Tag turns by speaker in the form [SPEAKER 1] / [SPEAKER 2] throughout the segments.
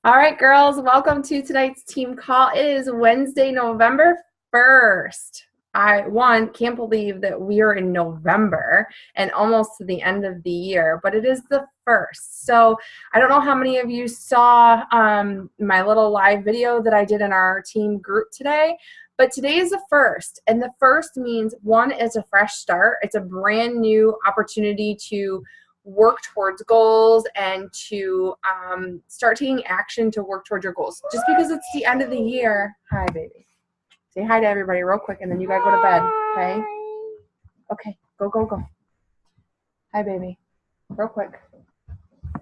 [SPEAKER 1] All right, girls, welcome to tonight's team call. It is Wednesday, November 1st. Can't believe that we are in November and almost to the end of the year, but it is the 1st. So I don't know how many of you saw my little live video that I did in our team group today, but today is the 1st, and the 1st means one is a fresh start. It's a brand new opportunity to work towards goals and to start taking action to work towards your goals. Just because it's the end of the year. Hi, baby. Say hi to everybody real quick, and then you gotta go to bed, okay? Okay, go. Hi, baby. Real quick.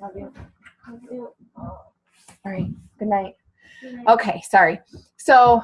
[SPEAKER 1] Love you. All right, good night. Okay, sorry. So,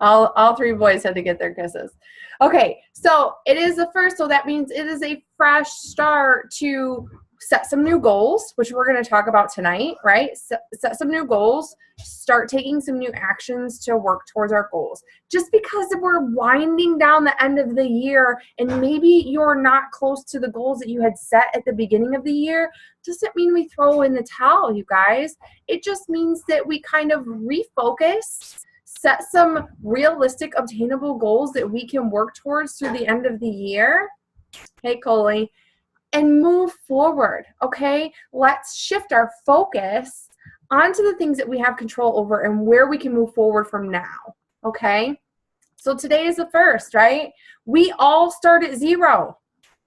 [SPEAKER 1] all three boys had to get their kisses. Okay, so it is the 1st, so that means it is a fresh start to set some new goals, which we're going to talk about tonight, right? Set some new goals, start taking some new actions to work towards our goals. Just because we're winding down the end of the year and maybe you're not close to the goals that you had set at the beginning of the year, doesn't mean we throw in the towel, you guys. It just means that we kind of refocus, set some realistic, obtainable goals that we can work towards through the end of the year. Hey, Coley. And move forward, okay? Let's shift our focus onto the things that we have control over and where we can move forward from now, okay? So today is the 1st, right? We all start at 0.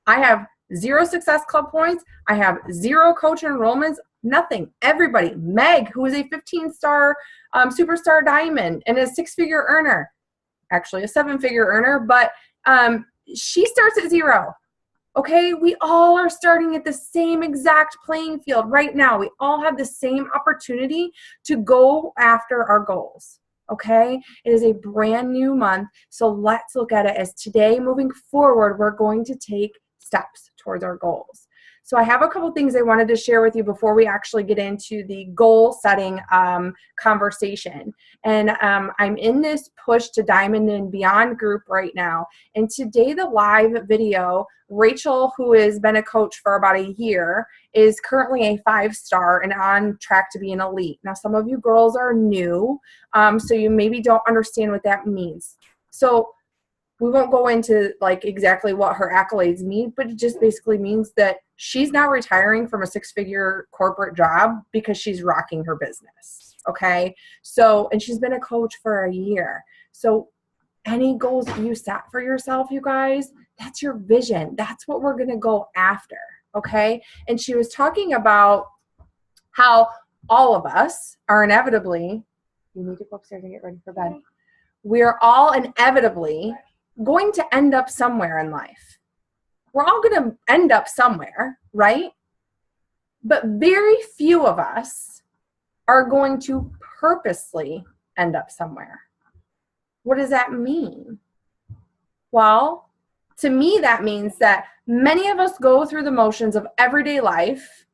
[SPEAKER 1] I have 0 Success Club points. I have 0 coach enrollments. Nothing. Everybody. Meg, who is a 15-star superstar diamond and a 6-figure earner, actually a 7-figure earner, but she starts at 0. Okay, we all are starting at the same exact playing field right now. We all have the same opportunity to go after our goals. Okay, it is a brand new month, so let's look at it as today, moving forward, we're going to take steps towards our goals. So I have a couple things I wanted to share with you before we actually get into the goal setting conversation. And I'm in this Push to Diamond and Beyond group right now. And today the live video, Rachel, who has been a coach for about a year, is currently a 5-star and on track to be an elite. Now, some of you girls are new, so you maybe don't understand what that means. So we won't go into like exactly what her accolades mean, but it just basically means that she's now retiring from a 6-figure corporate job because she's rocking her business. Okay. So, and she's been a coach for a year. So any goals that you set for yourself, you guys, that's your vision. That's what we're going to go after. Okay. And she was talking about how all of us are inevitably, you need to go upstairs and get ready for bed. We're all inevitably going to end up somewhere in life. We're all going to end up somewhere, right? But very few of us are going to purposely end up somewhere. What does that mean? Well, to me, that means that many of us go through the motions of everyday life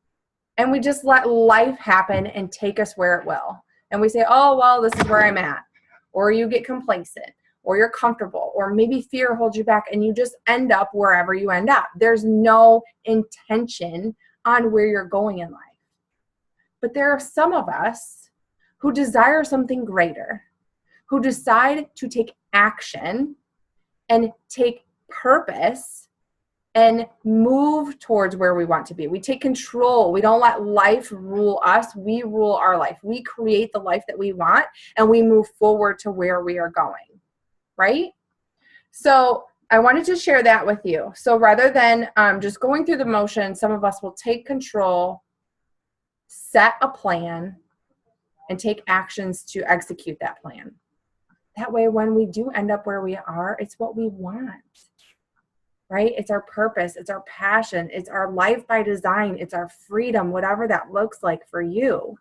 [SPEAKER 1] and we just let life happen and take us where it will. And we say, oh, well, this is where I'm at. Or you get complacent, or you're comfortable, or maybe fear holds you back and you just end up wherever you end up. There's no intention on where you're going in life. But there are some of us who desire something greater, who decide to take action and take purpose and move towards where we want to be. We take control. We don't let life rule us. We rule our life. We create the life that we want and we move forward to where we are going. Right? So I wanted to share that with you. So rather than just going through the motion, some of us will take control, set a plan, and take actions to execute that plan. That way, when we do end up where we are, it's what we want. Right? It's our purpose. It's our passion. It's our life by design. It's our freedom, whatever that looks like for you.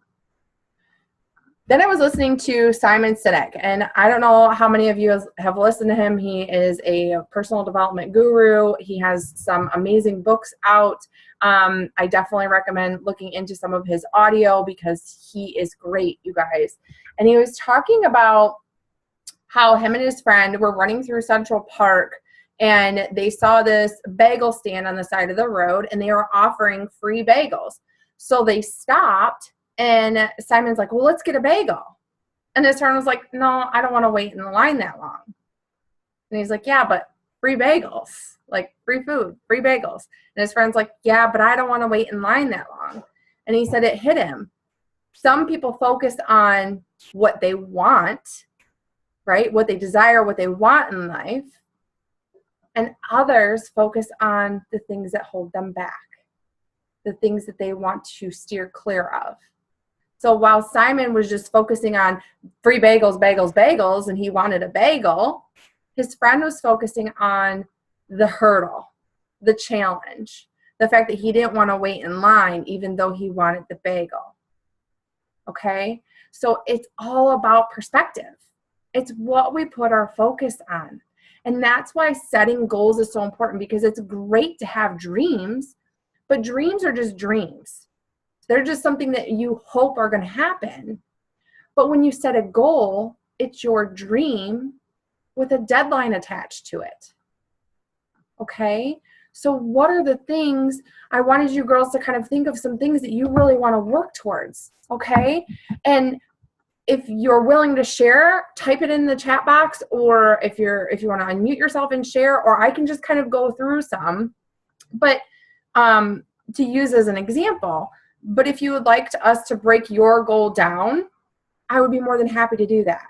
[SPEAKER 1] Then I was listening to Simon Sinek, and I don't know how many of you have listened to him. He is a personal development guru. He has some amazing books out. I definitely recommend looking into some of his audio because he is great, you guys. And he was talking about how him and his friend were running through Central Park and they saw this bagel stand on the side of the road and they were offering free bagels. So they stopped, and Simon's like, well, let's get a bagel. And his friend was like, no, I don't want to wait in the line that long. And he's like, yeah, but free bagels, like free food, free bagels. And his friend's like, yeah, but I don't want to wait in line that long. And he said it hit him. Some people focus on what they want, right? What they desire, what they want in life. And others focus on the things that hold them back, the things that they want to steer clear of. So while Simon was just focusing on free bagels, bagels, bagels, and he wanted a bagel, his friend was focusing on the hurdle, the challenge, the fact that he didn't want to wait in line even though he wanted the bagel. Okay? So it's all about perspective. It's what we put our focus on. And that's why setting goals is so important, because it's great to have dreams, but dreams are just dreams. They're just something that you hope are going to happen. But when you set a goal, it's your dream with a deadline attached to it. Okay? So what are the things, I wanted you girls to kind of think of some things that you really want to work towards. Okay? And if you're willing to share, type it in the chat box, or if you want to unmute yourself and share, or I can just kind of go through some, but to use as an example. But if you would like us to break your goal down, I would be more than happy to do that.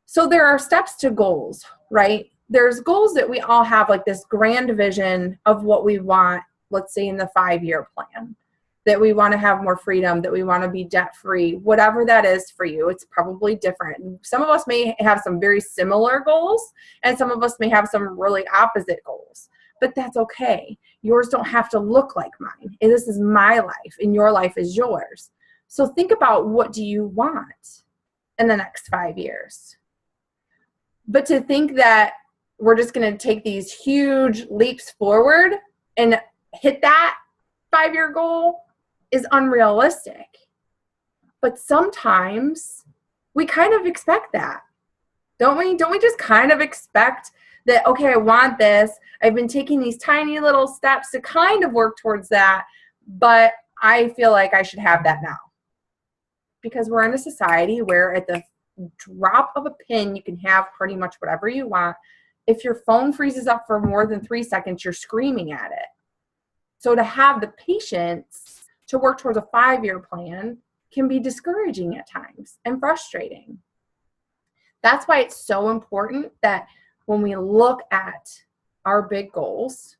[SPEAKER 1] So there are steps to goals, right? There's goals that we all have, like this grand vision of what we want, let's say in the 5-year plan, that we want to have more freedom, that we want to be debt-free, whatever that is for you. It's probably different. Some of us may have some very similar goals, and some of us may have some really opposite goals. But that's okay. Yours don't have to look like mine. And this is my life, and your life is yours. So think about, what do you want in the next 5 years? But to think that we're just going to take these huge leaps forward and hit that 5-year goal is unrealistic. But sometimes we kind of expect that. Don't we? Don't we just kind of expect that, okay, I want this. I've been taking these tiny little steps to kind of work towards that, but I feel like I should have that now. Because we're in a society where at the drop of a pin, you can have pretty much whatever you want. If your phone freezes up for more than 3 seconds, you're screaming at it. So to have the patience to work towards a 5-year plan can be discouraging at times and frustrating. That's why it's so important that when we look at our big goals,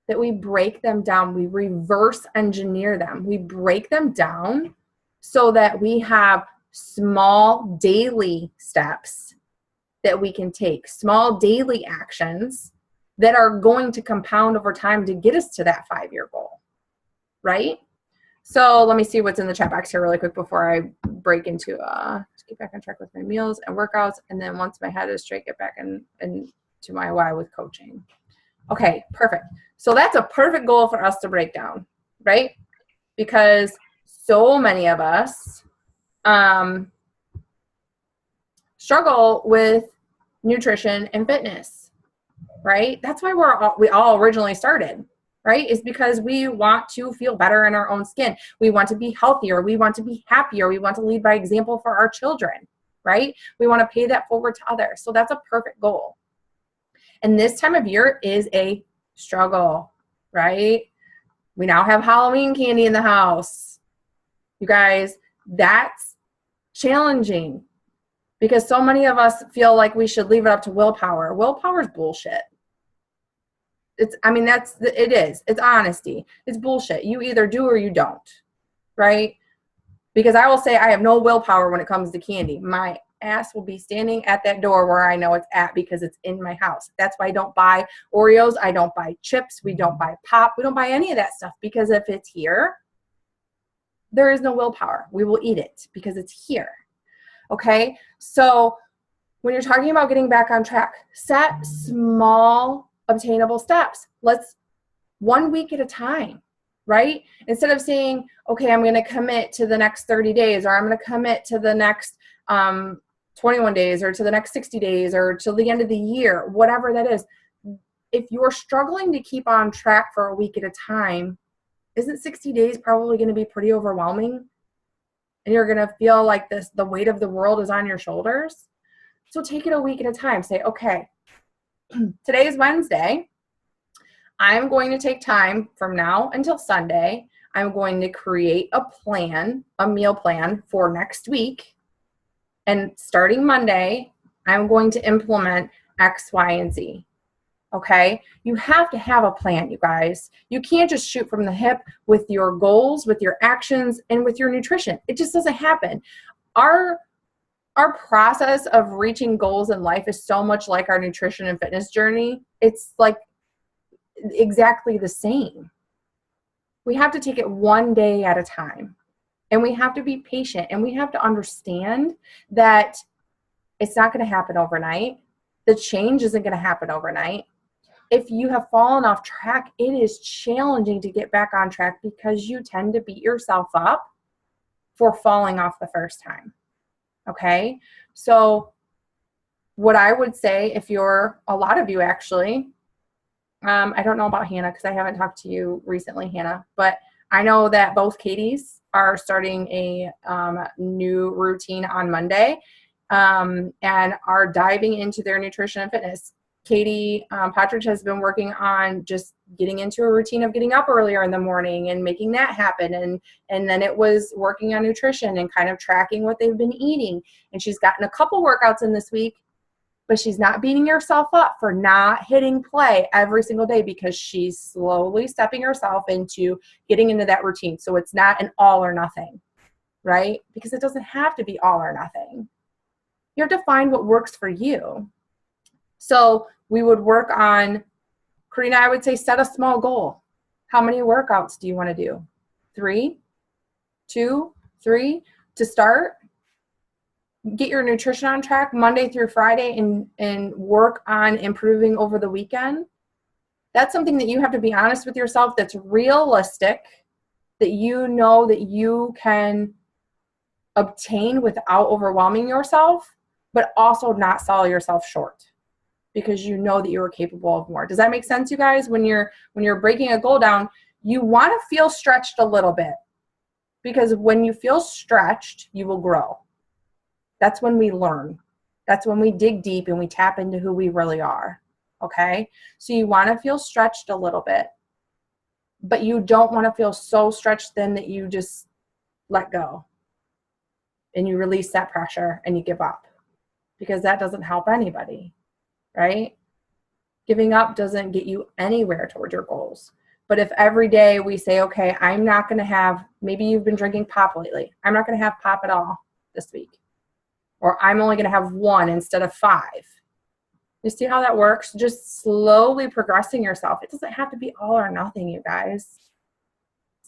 [SPEAKER 1] that we break them down, we reverse engineer them, we break them down so that we have small daily steps that we can take, small daily actions that are going to compound over time to get us to that 5-year goal, right? So let me see what's in the chat box here really quick before I break into get back on track with my meals and workouts, and then once my head is straight, get back into my why with coaching. Okay, perfect. So that's a perfect goal for us to break down, right? Because so many of us struggle with nutrition and fitness, right? That's why we all originally started, right? Is because we want to feel better in our own skin. We want to be healthier. We want to be happier. We want to lead by example for our children, right? We want to pay that forward to others. So that's a perfect goal. And this time of year is a struggle, right? We now have Halloween candy in the house. You guys, that's challenging because so many of us feel like we should leave it up to willpower. Willpower is bullshit. It is. It's honesty. It's bullshit. You either do or you don't, right? Because I will say I have no willpower when it comes to candy. My ass will be standing at that door where I know it's at because it's in my house. That's why I don't buy Oreos. I don't buy chips. We don't buy pop. We don't buy any of that stuff because if it's here, there is no willpower. We will eat it because it's here. Okay? So when you're talking about getting back on track, set small obtainable steps. Let's 1 week at a time, right? Instead of saying, okay, I'm going to commit to the next 30 days, or I'm going to commit to the next 21 days, or to the next 60 days, or till the end of the year, whatever that is. If you're struggling to keep on track for a week at a time, isn't 60 days probably going to be pretty overwhelming? And you're going to feel like the weight of the world is on your shoulders. So take it a week at a time. Say, okay, today is Wednesday. I'm going to take time from now until Sunday. I'm going to create a plan, a meal plan for next week. And starting Monday, I'm going to implement X, Y, and Z. Okay? You have to have a plan, you guys. You can't just shoot from the hip with your goals, with your actions, and with your nutrition. It just doesn't happen. Our process of reaching goals in life is so much like our nutrition and fitness journey. It's like exactly the same. We have to take it one day at a time, and we have to be patient, and we have to understand that it's not going to happen overnight. The change isn't going to happen overnight. If you have fallen off track, it is challenging to get back on track because you tend to beat yourself up for falling off the first time. Okay? So what I would say, if you're, a lot of you actually, I don't know about Hannah because I haven't talked to you recently, Hannah, but I know that both Katie's are starting a new routine on Monday and are diving into their nutrition and fitness. Katie Partridge has been working on just getting into a routine of getting up earlier in the morning and making that happen. And then it was working on nutrition and kind of tracking what they've been eating. And she's gotten a couple workouts in this week, but she's not beating herself up for not hitting play every single day because she's slowly stepping herself into getting into that routine. So it's not an all or nothing, right? Because it doesn't have to be all or nothing. You have to find what works for you. So we would work on, Karina, I would say set a small goal. How many workouts do you want to do? 3, 2, 3 to start? Get your nutrition on track Monday through Friday and work on improving over the weekend. That's something that you have to be honest with yourself, that's realistic, that you know that you can obtain without overwhelming yourself, but also not sell yourself short because you know that you are capable of more. Does that make sense, you guys? When you're breaking a goal down, you want to feel stretched a little bit because when you feel stretched, you will grow. That's when we learn. That's when we dig deep and we tap into who we really are, okay? So you want to feel stretched a little bit, but you don't want to feel so stretched thin that you just let go and you release that pressure and you give up because that doesn't help anybody, right? Giving up doesn't get you anywhere toward your goals. But if every day we say, okay, I'm not going to have, maybe you've been drinking pop lately. I'm not going to have pop at all this week. Or I'm only going to have 1 instead of 5. You see how that works? Just slowly progressing yourself. It doesn't have to be all or nothing, you guys.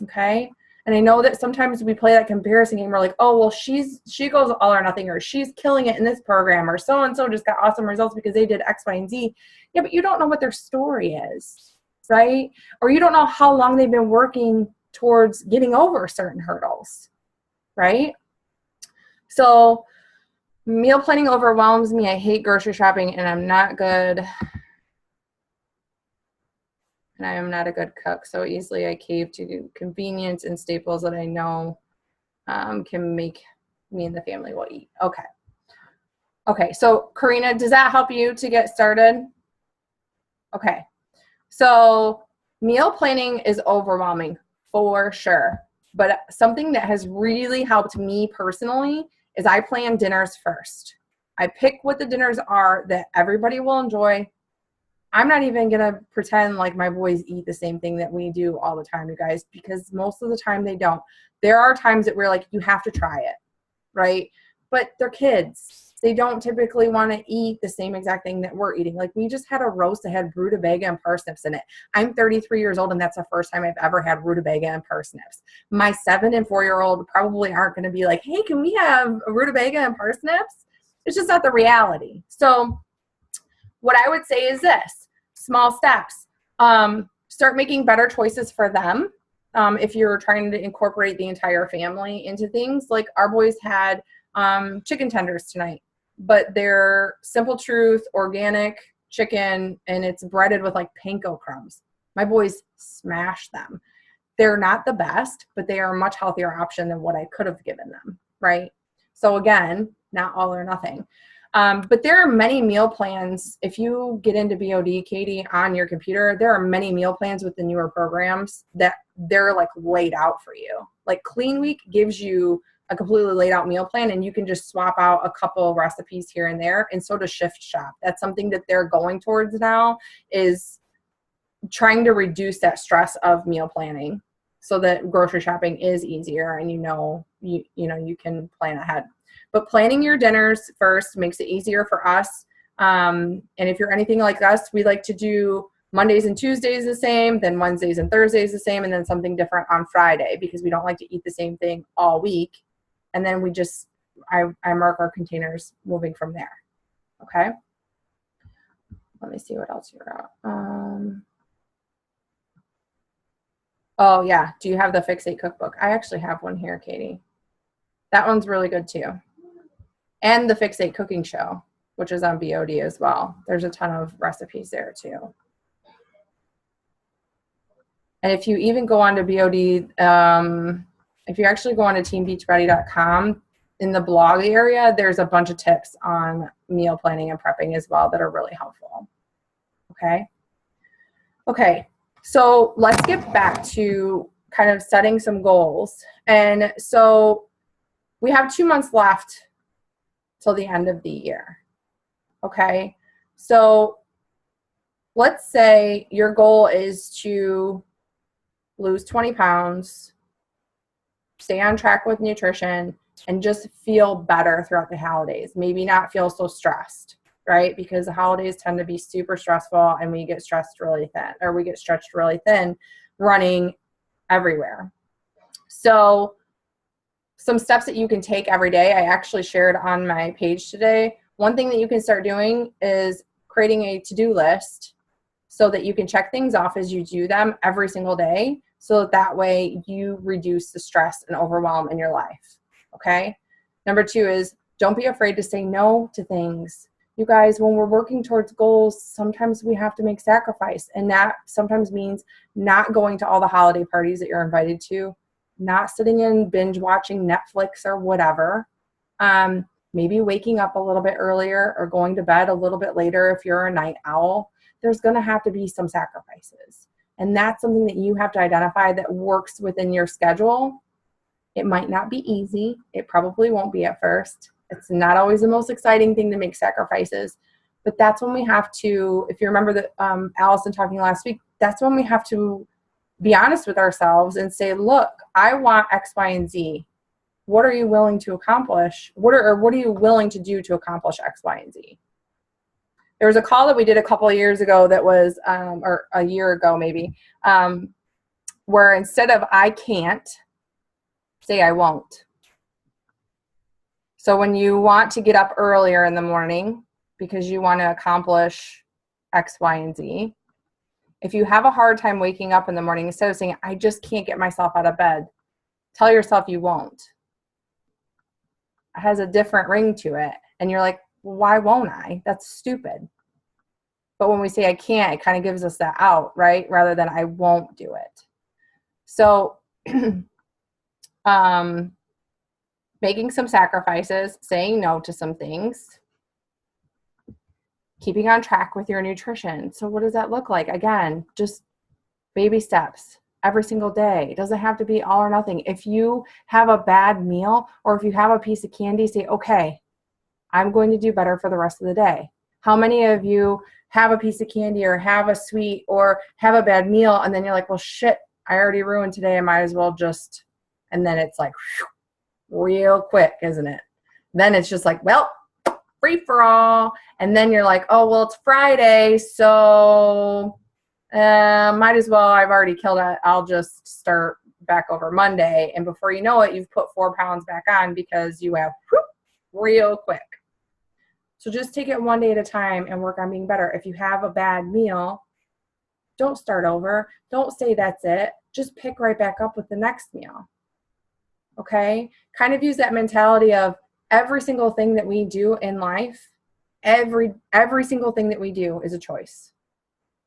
[SPEAKER 1] Okay? And I know that sometimes we play that comparison game. We're like, oh, well, she goes all or nothing, or she's killing it in this program, or so-and-so just got awesome results because they did X, Y, and Z. Yeah, but you don't know what their story is, right? Or you don't know how long they've been working towards getting over certain hurdles, right? So meal planning overwhelms me. I hate grocery shopping, and I'm not good. And I am not a good cook, so easily I cave to convenience and staples that I know can make me and the family will eat. Okay. Okay, so Karina, does that help you to get started? Okay. So meal planning is overwhelming for sure, but something that has really helped me personally is I plan dinners first. I pick what the dinners are that everybody will enjoy. I'm not even going to pretend like my boys eat the same thing that we do all the time, you guys, because most of the time they don't. There are times that we're like, you have to try it, right? But they're kids. They don't typically want to eat the same exact thing that we're eating. Like we just had a roast that had rutabaga and parsnips in it. I'm 33 years old, and that's the first time I've ever had rutabaga and parsnips. My 7 and 4-year-old probably aren't going to be like, hey, can we have rutabaga and parsnips? It's just not the reality. So what I would say is this, small steps. Start making better choices for them. If you're trying to incorporate the entire family into things, like our boys had chicken tenders tonight, but they're Simple Truth organic chicken, and it's breaded with like panko crumbs. My boys smash them. they're not the best, but they are a much healthier option than what I could have given them, right? So again, not all or nothing. But there are many meal plans. If you get into BOD, Katie, on your computer, there are many meal plans with the newer programs that they're like laid out for you. Like Clean Week gives you a completely laid out meal plan, and you can just swap out a couple recipes here and there, and so does Shift Shop. That's something that they're going towards now, is trying to reduce that stress of meal planning so that grocery shopping is easier and you can plan ahead. But planning your dinners first makes it easier for us. And if you're anything like us, we like to do Mondays and Tuesdays the same, then Wednesdays and Thursdays the same, and then something different on Friday, because we don't like to eat the same thing all week. And then I mark our containers moving from there. Okay. Let me see what else you're out. Oh yeah. Do you have the Fixate cookbook? I actually have one here, Katie. That one's really good too. And the Fixate cooking show, which is on BOD as well. There's a ton of recipes there too. And if you even go on to BOD, if you actually go on to teambeachready.com, in the blog area, there's a bunch of tips on meal planning and prepping as well that are really helpful. Okay. Okay. So let's get back to kind of setting some goals. And so we have 2 months left till the end of the year. Okay. So let's say your goal is to lose 20 pounds, stay on track with nutrition, and just feel better throughout the holidays. Maybe not feel so stressed, right? Because the holidays tend to be super stressful, and we get stretched really thin running everywhere. So some steps that you can take every day, I actually shared on my page today. One thing that you can start doing is creating a to-do list so that you can check things off as you do them every single day, so that way you reduce the stress and overwhelm in your life. Okay. Number 2 is don't be afraid to say no to things. You guys, when we're working towards goals, sometimes we have to make sacrifice, and that sometimes means not going to all the holiday parties that you're invited to, not sitting in binge watching Netflix or whatever. Maybe waking up a little bit earlier or going to bed a little bit later if you're a night owl. There's going to have to be some sacrifices. And that's something that you have to identify that works within your schedule. It might not be easy. It probably won't be at first. It's not always the most exciting thing to make sacrifices, but that's when we have to, if you remember that Allison talking last week, that's when we have to be honest with ourselves and say, look, I want X, Y, and Z. What are you willing to accomplish? What are you willing to do to accomplish X, Y, and Z? There was a call that we did a couple of years ago that was, or a year ago maybe, where instead of I can't, say I won't. So when you want to get up earlier in the morning because you want to accomplish X, Y, and Z, if you have a hard time waking up in the morning, instead of saying, I just can't get myself out of bed, tell yourself you won't. It has a different ring to it. And you're like, well, why won't I? That's stupid. But when we say I can't, it kind of gives us that out, right? Rather than I won't do it. So making some sacrifices, saying no to some things, keeping on track with your nutrition. So what does that look like? Again, just baby steps every single day. It doesn't have to be all or nothing. If you have a bad meal or if you have a piece of candy, say, okay, I'm going to do better for the rest of the day. How many of you have a piece of candy or have a sweet or have a bad meal and then you're like, well, shit, I already ruined today. I might as well just, and then it's like, whew, real quick, isn't it? Then it's just like, well, free for all. And then you're like, oh, well, it's Friday, so might as well, I've already killed it. I'll just start back over Monday. And before you know it, you've put 4 pounds back on because you have whoop, real quick. So just take it one day at a time and work on being better. If you have a bad meal, don't start over. Don't say that's it. Just pick right back up with the next meal. Okay? Kind of use that mentality of every single thing that we do in life, every single thing that we do is a choice.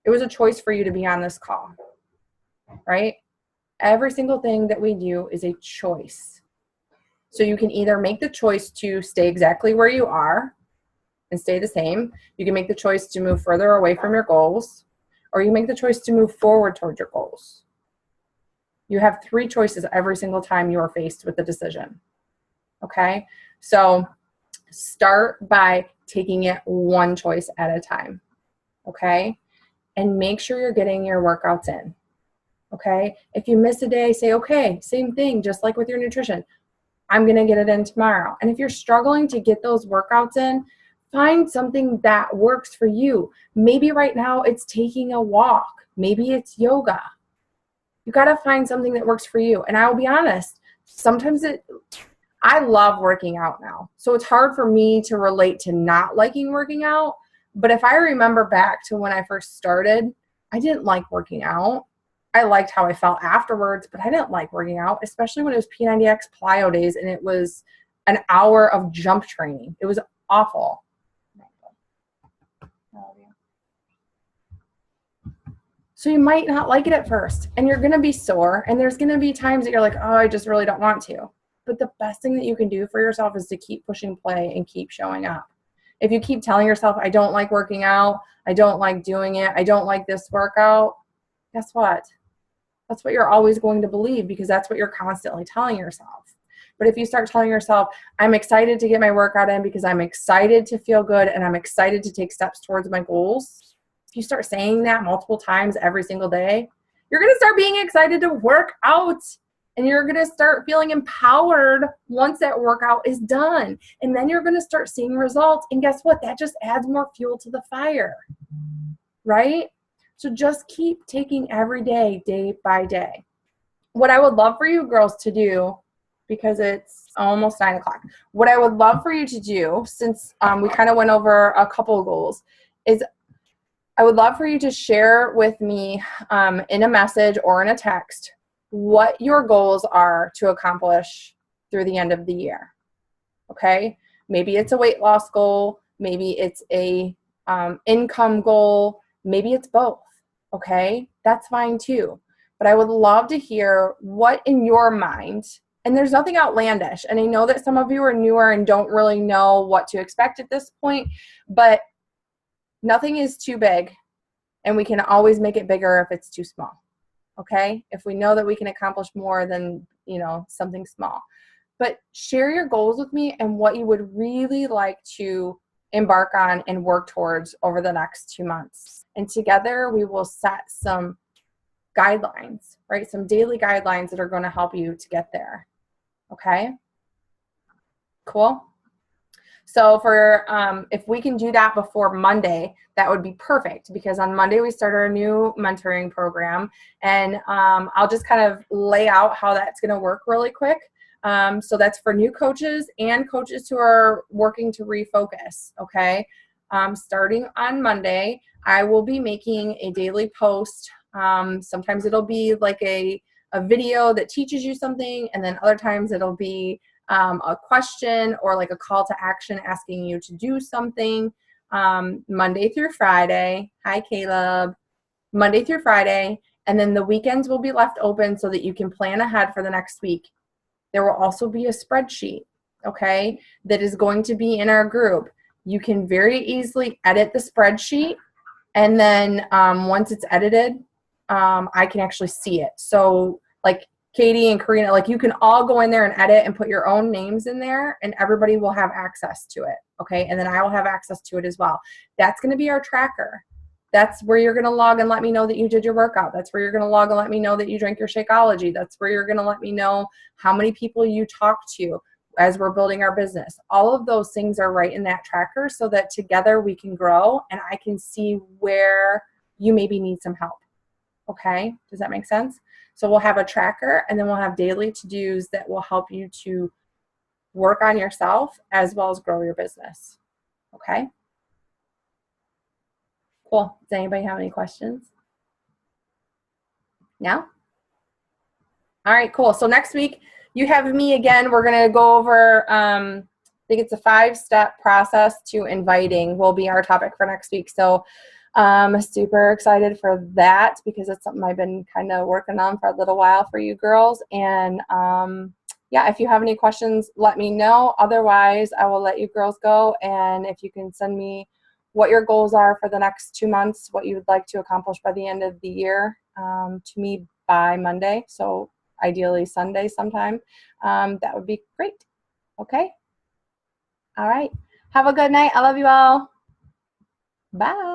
[SPEAKER 1] It was a choice for you to be on this call, right? Every single thing that we do is a choice. So you can either make the choice to stay exactly where you are and stay the same. You can make the choice to move further away from your goals, or you make the choice to move forward toward your goals. You have 3 choices every single time you are faced with a decision. Okay? So start by taking it one choice at a time. Okay? And make sure you're getting your workouts in. Okay? If you miss a day, say, okay, same thing, just like with your nutrition. I'm going to get it in tomorrow. And if you're struggling to get those workouts in, find something that works for you. Maybe right now it's taking a walk. Maybe it's yoga. You got to find something that works for you. And I will be honest, sometimes I love working out now. So it's hard for me to relate to not liking working out. But if I remember back to when I first started, I didn't like working out. I liked how I felt afterwards, but I didn't like working out, especially when it was P90X plyo days and it was an hour of jump training. It was awful. So you might not like it at first, and you're going to be sore, and there's going to be times that you're like, oh, I just really don't want to. But the best thing that you can do for yourself is to keep pushing play and keep showing up. If you keep telling yourself, I don't like working out, I don't like doing it, I don't like this workout, guess what? That's what you're always going to believe, because that's what you're constantly telling yourself. But if you start telling yourself, I'm excited to get my workout in because I'm excited to feel good and I'm excited to take steps towards my goals, if you start saying that multiple times every single day, you're going to start being excited to work out. And you're going to start feeling empowered once that workout is done. And then you're going to start seeing results. And guess what? That just adds more fuel to the fire, right? So just keep taking every day, day by day. What I would love for you girls to do, because it's almost 9 o'clock, what I would love for you to do, since we kind of went over a couple of goals, is I would love for you to share with me in a message or in a text what your goals are to accomplish through the end of the year. Okay? Maybe it's a weight loss goal. Maybe it's a income goal. Maybe it's both. Okay? That's fine too. But I would love to hear what in your mind, and there's nothing outlandish. And I know that some of you are newer and don't really know what to expect at this point, but nothing is too big, and we can always make it bigger if it's too small. Okay? If we know that we can accomplish more than, something small. But share your goals with me and what you would really like to embark on and work towards over the next 2 months. And together we will set some guidelines, right? Some daily guidelines that are going to help you to get there. Okay? Cool? So for if we can do that before Monday, that would be perfect, because on Monday we start our new mentoring program, and I'll just kind of lay out how that's going to work really quick. So that's for new coaches and coaches who are working to refocus. Okay, starting on Monday, I will be making a daily post. Sometimes it'll be like a video that teaches you something, and then other times it'll be a question or like a call to action asking you to do something. Monday through Friday. Hi, Caleb. Monday through Friday. And then the weekends will be left open so that you can plan ahead for the next week. There will also be a spreadsheet, okay, that is going to be in our group. You can very easily edit the spreadsheet, and then once it's edited, I can actually see it. So like Katie and Karina, like you can all go in there and edit and put your own names in there, and everybody will have access to it, okay? And then I will have access to it as well. That's going to be our tracker. That's where you're going to log and let me know that you did your workout. That's where you're going to log and let me know that you drank your Shakeology. That's where you're going to let me know how many people you talked to as we're building our business. All of those things are right in that tracker so that together we can grow and I can see where you maybe need some help, okay? Does that make sense? So we'll have a tracker, and then we'll have daily to-dos that will help you to work on yourself as well as grow your business. Okay? Cool. Does anybody have any questions? No? All right, cool. So next week, you have me again. We're going to go over, I think it's a 5-step process to inviting will be our topic for next week. So Super excited for that because it's something I've been kind of working on for a little while for you girls. And yeah, if you have any questions, let me know. Otherwise, I will let you girls go. And if you can send me what your goals are for the next 2 months, what you would like to accomplish by the end of the year, to me by Monday. So ideally Sunday sometime. That would be great. Okay. All right. Have a good night. I love you all. Bye.